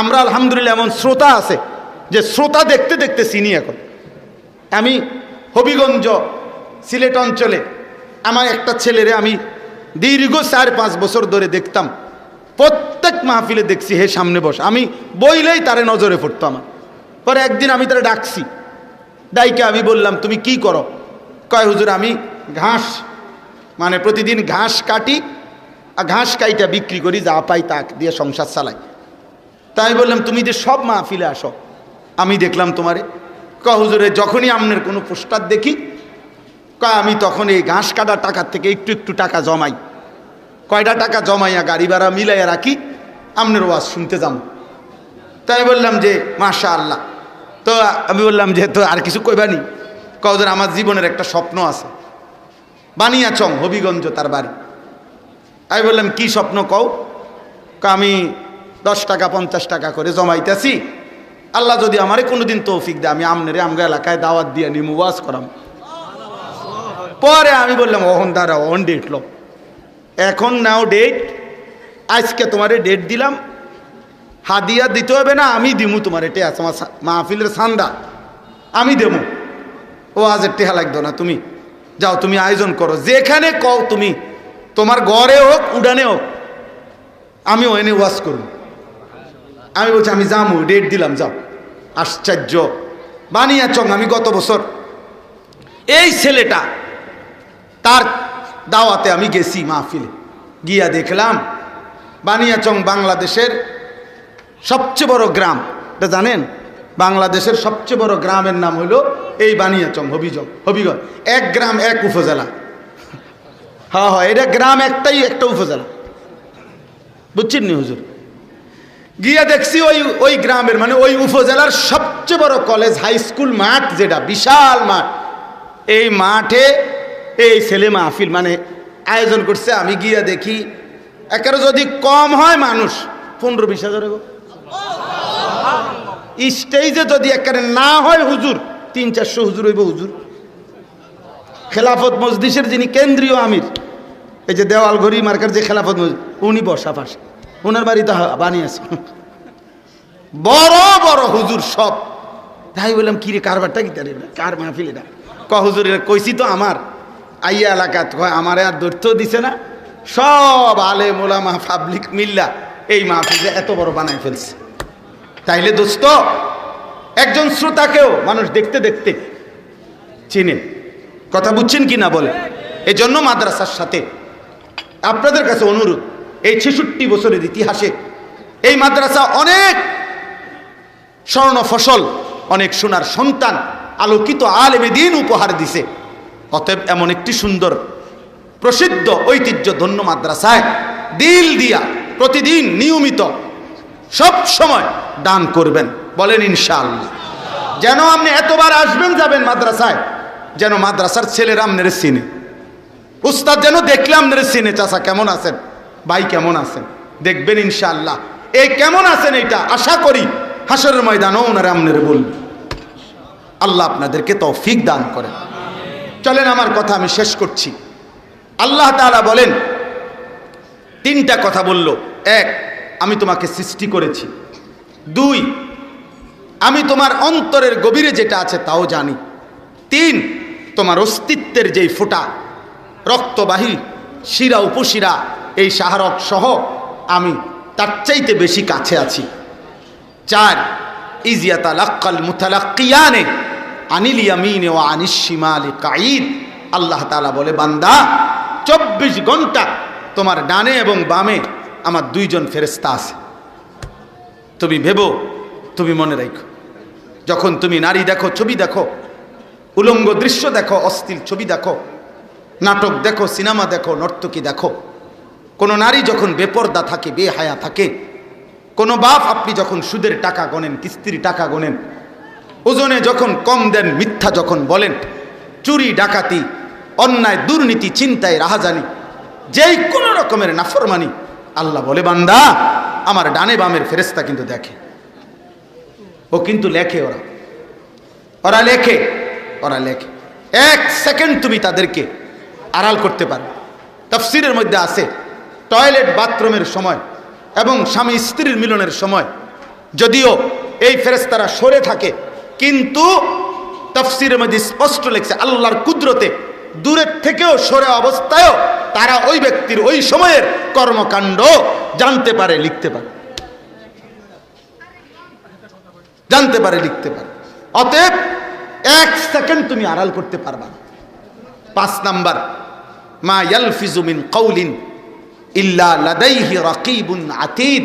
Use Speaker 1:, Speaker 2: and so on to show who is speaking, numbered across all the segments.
Speaker 1: আমরা আলহামদুলিল্লাহ এমন শ্রোতা আছে যে শ্রোতা দেখতে দেখতে চিনি এখন। আমি হবিগঞ্জ সিলেট অঞ্চলে আমার একটা ছেলেরে আমি দীর্ঘ 4-5 বছর ধরে দেখতাম, প্রত্যেক মাহফিলে দেখছি হে সামনে বস, আমি বইলেই তারে নজরে পড়তো আমার। পরে একদিন আমি তারে ডাকছি, ডাইকে আমি বললাম তুমি কি করো? কয় হুজুর আমি ঘাস, মানে প্রতিদিন ঘাস কাটি আর ঘাস কাইটা বিক্রি করি, যা পাই তা দিয়ে সংসার চালাই। তাই বললাম তুমি যে সব মাহফিলে আসো, আমি দেখলাম তোমারে। কয় হুজুরে যখনই আপনার কোনো পোস্টার দেখি, কয় আমি তখন এই ঘাস কাটার টাকার থেকে একটু একটু টাকা জমাই, কয়টা টাকা জমাইয়া গাড়ি ভাড়া মিলাইয়া রাখি, আপনার ওয়াজ শুনতে যাম। তাই বললাম যে মাশাআল্লাহ। তো আমি বললাম যে তো আর কিছু কইবানি? কয় হুজুর আমার জীবনের একটা স্বপ্ন আছে, বানিয়াচং হবিগঞ্জ তার বাড়ি। আমি বললাম কি স্বপ্ন কও? আমি 10 টাকা 50 টাকা করে জমাইতেছি, আল্লাহ যদি আমারে কোনোদিন তৌফিক দেয় আমি আমনেরে আমগা এলাকায় দাওয়াত দিয়ে নিমু, ওয়াজ করাম। পরে আমি বললাম ওহন দাঁড়া, ওহন ডেট লো, এখন নাও ডেট, আজকে তোমারে ডেট দিলাম, হাদিয়া দিতে হবে না, আমি দিমু তোমার, এটা আছে আমার মাহফিলের সান্দা, আমি দেবো। ও আজের টেহা লাগতো না, তুমি যাও, তুমি আয়োজন করো, যেখানে কও তুমি, তোমার ঘরে হোক উডানে হোক, আমি ওখানে ওয়াজ করব। আমি বলছি আমি যাবো, ডেট দিলাম, যাও। আশ্চর্য, বানিয়াচং আমি গত বছর এই ছেলেটা তার দাওয়াতে আমি গেছি মাহফিলে, গিয়া দেখলাম বানিয়াচং বাংলাদেশের সবচেয়ে বড় গ্রাম, এটা জানেন? বাংলাদেশের সবচেয়ে বড় গ্রামের নাম হলো এই বানিয়াচং হবিগঞ্জ। এক গ্রাম এক উপজেলা। হ্যাঁ হ্যাঁ, এটা গ্রাম একটাই, একটা উপজেলা, বুঝছেন নি হুজুর? গিয়া দেখছি ওই গ্রামের মানে ওই উপজেলার সবচেয়ে বড় কলেজ হাই স্কুল মাঠ, যেটা বিশাল মাঠ, এই মাঠে এই ছেলে মাহফিল মানে আয়োজন করছে। আমি গিয়া দেখি একেবারে যদি কম হয় মানুষ 15-20 হাজার, স্টেজে যদি একেবারে না হয় হুজুর 300-400 হুজুর হইব। হুজুর খেলাফত মজলিসের যিনি কেন্দ্রীয় আমির, এই যে দেওয়াল ঘড়ি মার্কার যে খেলাফত মজলিস, উনি বসা পাশে, ওনার বাড়িতে বানিয়েছে বড় বড় হুজুর সব। তাই বললাম কিরে কারবারটা কি, তার কার মাহফিল এটা? হুজুর কইছি তো আমার আইয়া এলাকাত, আমার আর দৈর্ঘ্য দিছে না, সব আলেম ওলামা পাবলিক মিল্লা এই মাহফিলে এত বড় বানায় ফেলছে। তাইলে দোস্ত, একজন শ্রোতাকেও মানুষ দেখতে দেখতে চিনে। কথা বুঝছেন কি না বলে? এই জন্য মাদ্রাসার সাথে আপনাদের কাছে অনুরোধ, এই 66 বছরের ইতিহাসে এই মাদ্রাসা অনেক স্বর্ণ ফসল, অনেক সোনার সন্তান, আলোকিত আলেমে দিন উপহার দিছে। অতএব এমন একটি সুন্দর প্রসিদ্ধ ঐতিহ্য ধন্য মাদ্রাসায় দিল দিয়া প্রতিদিন নিয়মিত সব সময় দান করবেন, বলেন ইনশাআল্লাহ। যেন আপনি এতবার আসবেন যাবেন মাদ্রাসায়, যেন মাদ্রাসার ছেলেরা আপনার চিনে, উস্তাদ যেন দেখলে আপনার চিনে, চাচা কেমন আছেন, ভাই কেমন আছেন, দেখবেন ইনশাআল্লাহ। এই কেমন আছেন এইটা আশা করি হাসরের ময়দানও ওনারা আপনারা বলবেন। আল্লাহ আপনাদেরকে তৌফিক দান করেন। চলেন আমার কথা আমি শেষ করছি। আল্লাহ তাআলা বলেন, 3টা কথা বলল। 1, আমি তোমাকে সৃষ্টি করেছি। 2, আমি তোমার অন্তরের গভীরে যেটা আছে তাও জানি। 3, তোমার অস্তিত্বের যেই ফোঁটা রক্তবাহী শিরা উপশিরা এই শাহরক সহ আমি তার চাইতে বেশি কাছে আছি। 4, ইজিয়াতালাক্কাল মুতালাক্কিয়ানে আনিল ইয়ামিনে ওয়া আনিশ শিমালি কাঈদ। আল্লাহ তাআলা বলে, বান্দা 24 ঘন্টা তোমার ডানে এবং বামে আমার 2 জন ফেরেশতা আছে। তুমি ভেবো, তুমি মনে রাখো, যখন তুমি নারী দেখো, ছবি দেখো, উলঙ্গ দৃশ্য দেখো, অশ্লীল ছবি দেখো, নাটক দেখো, সিনেমা দেখো, নর্তকী দেখো, কোনো নারী যখন বেপর্দা থাকে, বেহায়া থাকে, কোনো বাপ আপনি যখন সুদের টাকা গোনেন, কিস্তির টাকা গোনেন, ওজনে যখন কম দেন, মিথ্যা যখন বলেন, চুরি ডাকাতি অন্যায় দুর্নীতি চিন্তায় রাহাজানি, যেই কোনো রকমের নাফরমানি, আল্লাহ বলে বান্দা আমার ডানে বামের ফেরেশতা কিন্তু দেখে, ও কিন্তু লেখে, ওরা লেখে। 1 সেকেন্ড তুমি তাদেরকে আড়াল করতে পারো। তাফসীরের মধ্যে আছে টয়লেট বাথরুমের সময় এবং স্বামী স্ত্রীর মিলনের সময় যদিও এই ফেরেশতারা সরে থাকে, কিন্তু তাফসীরের মধ্যে স্পষ্ট লেখছে আল্লাহর কুদরতে দূরের থেকেও সরে অবস্থায়ও তারা ওই ব্যক্তির ওই সময়ের কর্মকাণ্ড জানতে পারে, লিখতে পারে, জানতে পারে, লিখতে পারে। অতএব 1 সেকেন্ড তুমি আড়াল করতে পারবা না। 5 নাম্বার, মা ইয়ালফিজু মিন কাউলিন ইল্লা লাদাইহি রাকিবুন আতীদ।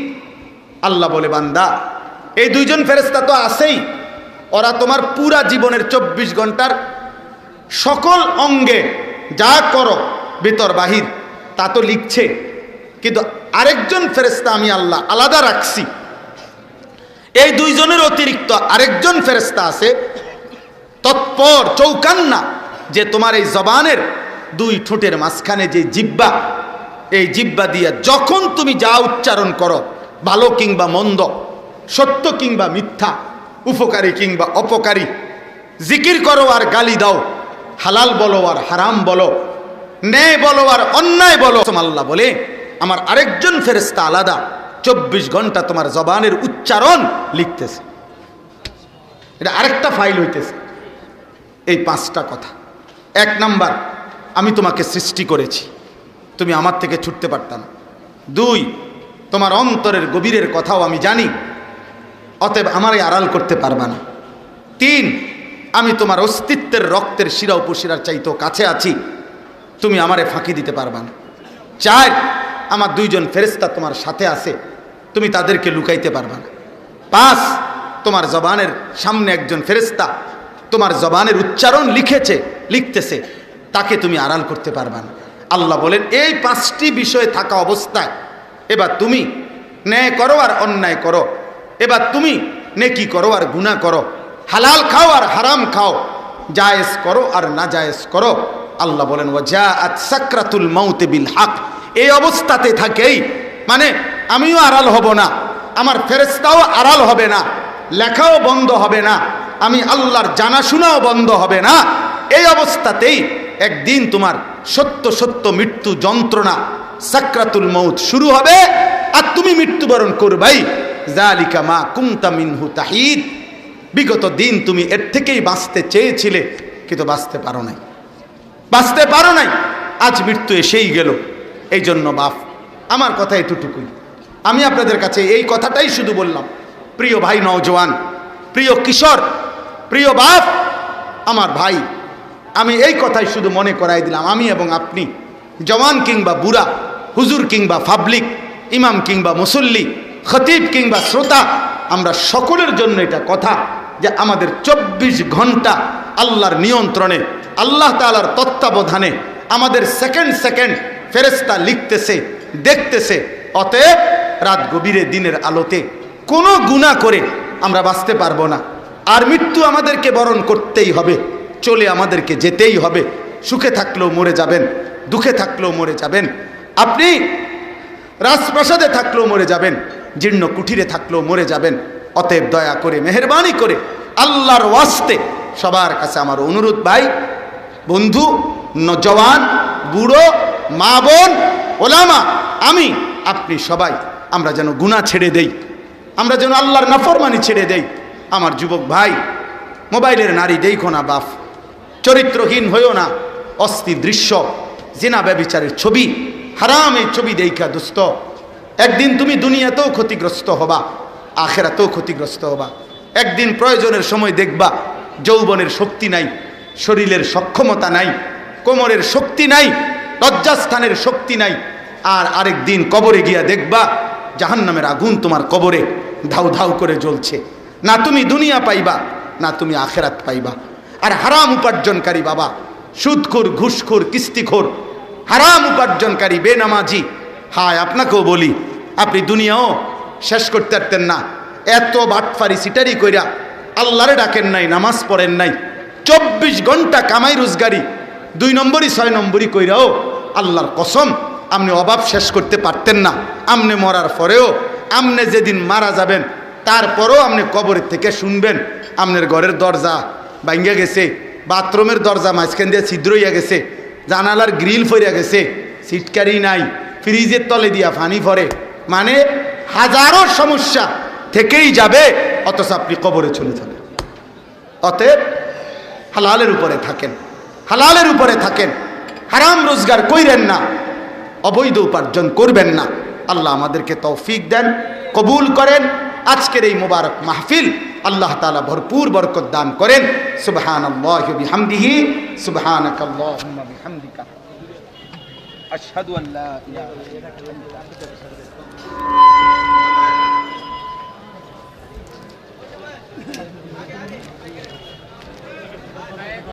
Speaker 1: আল্লাহ বলে, বান্দা এই দুইজন ফেরেশতা তো আছেই, ওরা তোমার পুরা জীবনের 24 ঘন্টার সকল অঙ্গে যা করো ভিতর বাহির তা তো লিখছে, কিন্তু আরেকজন ফেরেশতা আমি আল্লাহ আলাদা রাখছি। এই দুইজনের অতিরিক্ত আরেকজন ফেরেশতা আছে তৎপর চৌকান্না, যে তোমার এই জবানের 2 ঠোঁটের মাঝখানে যে জিহ্বা, এই জিহ্বা দিয়ে যখন তুমি যা উচ্চারণ করো, ভালো কিংবা মন্দ, সত্য কিংবা মিথ্যা, উপকারী কিংবা অপকারী, জিকির করো আর গালি দাও, হালাল বলো আর হারাম বলো, ন্যায় বলো আর অন্যায় বলো, আল্লাহ বলে আমার আরেকজন ফেরেশতা আলাদা 24 ঘন্টা তোমার জবানের উচ্চারণ লিখতেছে। এটা আরেকটা ফাইল হইতেছে। এই 5টা কথা। 1 নাম্বার, আমি তোমাকে সৃষ্টি করেছি, তুমি আমার থেকে ছুটতে পারতা না। 2, তোমার অন্তরের গভীরের কথাও আমি জানি, অতএব আমারে আড়াল করতে পারবা না। 3, আমি তোমার অস্তিত্বের রক্তের শিরা উপশিরার চাইতেও কাছে আছি, তুমি আমারে ফাঁকি দিতে পারবা না। 4, আমার 2জন ফেরেশতা তোমার সাথে আছে, তুমি তাদেরকে লুকাইতে পারবা না। 5, তোমার জবানের সামনে একজন ফেরেশতা তোমার জবানের উচ্চারণ লিখতেছে, তাকে তুমি আড়াল করতে পারবা না। আল্লাহ বলেন এই 5টি বিষয় থাকা অবস্থায় এবার তুমি ন্যায় করো আর অন্যায় করো, এবার তুমি নেকি করো আর গুনাহ করো, হালাল খাও আর হারাম খাও, জায়েজ করো আর না জায়েজ করো। আল্লাহ বলেন ওয়াজাআত সাকরাতুল মাউত বিল হক। এই অবস্থাতে থাকেই, মানে আমিও আড়াল হব না, আমার ফেরেশতাও আড়াল হবে না, লেখাও বন্ধ হবে না, আমি আল্লাহর জানাশোনাও বন্ধ হবে না। এই অবস্থাতেই একদিন তোমার সত্য সত্য মৃত্যু যন্ত্রণা সাকরাতুল মাউত শুরু হবে, আর তুমি মৃত্যুবরণ করবাই। যালিকা মা কুনতা মিনহু তাহিদ। বিগত দিন তুমি এর থেকেই বাঁচতে চেয়েছিলে, কিন্তু বাঁচতে পারো নাই, বাঁচতে পারো নাই। আজ মৃত্যু এসেই গেল। এই জন্য বাপ, আমার কথা এতটুকুই। আমি আপনাদের কাছে এই কথাটাই শুধু বললাম। প্রিয় ভাই নওজওয়ান, প্রিয় কিশোর, প্রিয় বাপ, আমার ভাই, আমি এই কথাই শুধু মনে করাই দিলাম। আমি এবং আপনি, জওয়ান কিংবা বুড়া, হুজুর কিংবা পাবলিক, ইমাম কিংবা মুসল্লি, খতিব কিংবা শ্রোতা, আমরা সকলের জন্য এটা কথা যে আমাদের 24 ঘন্টা আল্লাহর নিয়ন্ত্রণে, আল্লাহ তাআলার তত্ত্বাবধানে আমাদের সেকেন্ড সেকেন্ড ফেরেশতা লিখতেছে, দেখতেছে। অতএব রাত গভীরে দিনের আলোতে কোনো গুনাহ করে আমরা বাঁচতে পারবো না। আর মৃত্যু আমাদেরকে বরণ করতেই হবে, চলে আমাদেরকে যেতেই হবে। সুখে থাকলেও মরে যাবেন, দুঃখে থাকলেও মরে যাবেন, আপনি রাজপ্রাসাদে থাকলেও মরে যাবেন, জীর্ণ কুঠিরে থাকলেও মরে যাবেন। অতএব দয়া করে, মেহেরবানি করে, আল্লাহর ওয়াস্তে সবার কাছে আমার অনুরোধ, ভাই, বন্ধু, নওজওয়ান, বুড়ো, মা বোন, ওলামা, আমি, আপনি সবাই আমরা যেন গুনাহ ছেড়ে দেই, আমরা যেন আল্লাহর নাফরমানি ছেড়ে দেই। আমার যুবক ভাই, মোবাইলের নারী দেখো না বাপ, চরিত্রহীন হইও না, অস্থির দৃশ্য, জিনা ব্যভিচারের ছবি, হারাম এই ছবি দেখা দোস্ত, একদিন তুমি দুনিয়াতেও ক্ষতিগ্রস্ত হবা, আখেরাতেও ক্ষতিগ্রস্ত হবা। একদিন প্রয়োজনের সময় দেখবা যৌবনের শক্তি নাই, শরীরের সক্ষমতা নাই, কোমরের শক্তি নাই, লজ্জাস্থানের শক্তি নাই। আর আরেক দিন কবরে গিয়া দেখবা জাহান্নামের আগুন তোমার কবরে ধাউ ধাউ করে জ্বলছে। না তুমি দুনিয়া পাইবা, না তুমি আখেরাত পাইবা। আর হারাম উপার্জনকারী বাবা, সুদখোর, ঘুষখোর, কিস্তিখোর, হারাম উপার্জনকারী বেনামাজি, হায় আপনাকেও বলি, আপনি দুনিয়াও শেষ করতে পারতেন না। এত বাটফারি সিটারি কইরা আল্লাহরে ডাকেন নাই, নামাজ পড়েন নাই, 24 ঘন্টা কামাই রোজগারি 2 নম্বরই 6 নম্বরই কইরাও আল্লাহর কসম আপনি অভাব শেষ করতে পারতেন না। আপনি মরার পরেও, আপনি যেদিন মারা যাবেন তারপরেও আপনি কবরের থেকে শুনবেন আপনার ঘরের দরজা ভাঙ্গা গেছে, বাথরুমের দরজা মাঝখান দিয়ে ছিদ্র হইয়া গেছে, জানালার গ্রিল ফইরা গেছে, সিটকারি নাই, ফ্রিজের তলে দিয়া পানি পড়ে, মানে হাজারো সমস্যা থেকেই যাবে, অথচ আপনি কবরে চলে যাবেন। অতএব হালালের উপরে থাকেন, হালালের উপরে থাকেন, হারাম রোজগার কইরেন না, অবৈধ উপার্জন করবেন না। আল্লাহ আমাদেরকে তৌফিক দেন, কবুল করেন। আজকের এই মুবারক মাহফিল আল্লাহ তাআলা ভরপুর বরকত দান করেন। সুবহানাল্লাহি ওয়া বিহামদিহি, সুবহানাকাল্লাহুম্মা বিহামদিকা, আশহাদু আল্লা ইলাহা ইল্লা আনতা।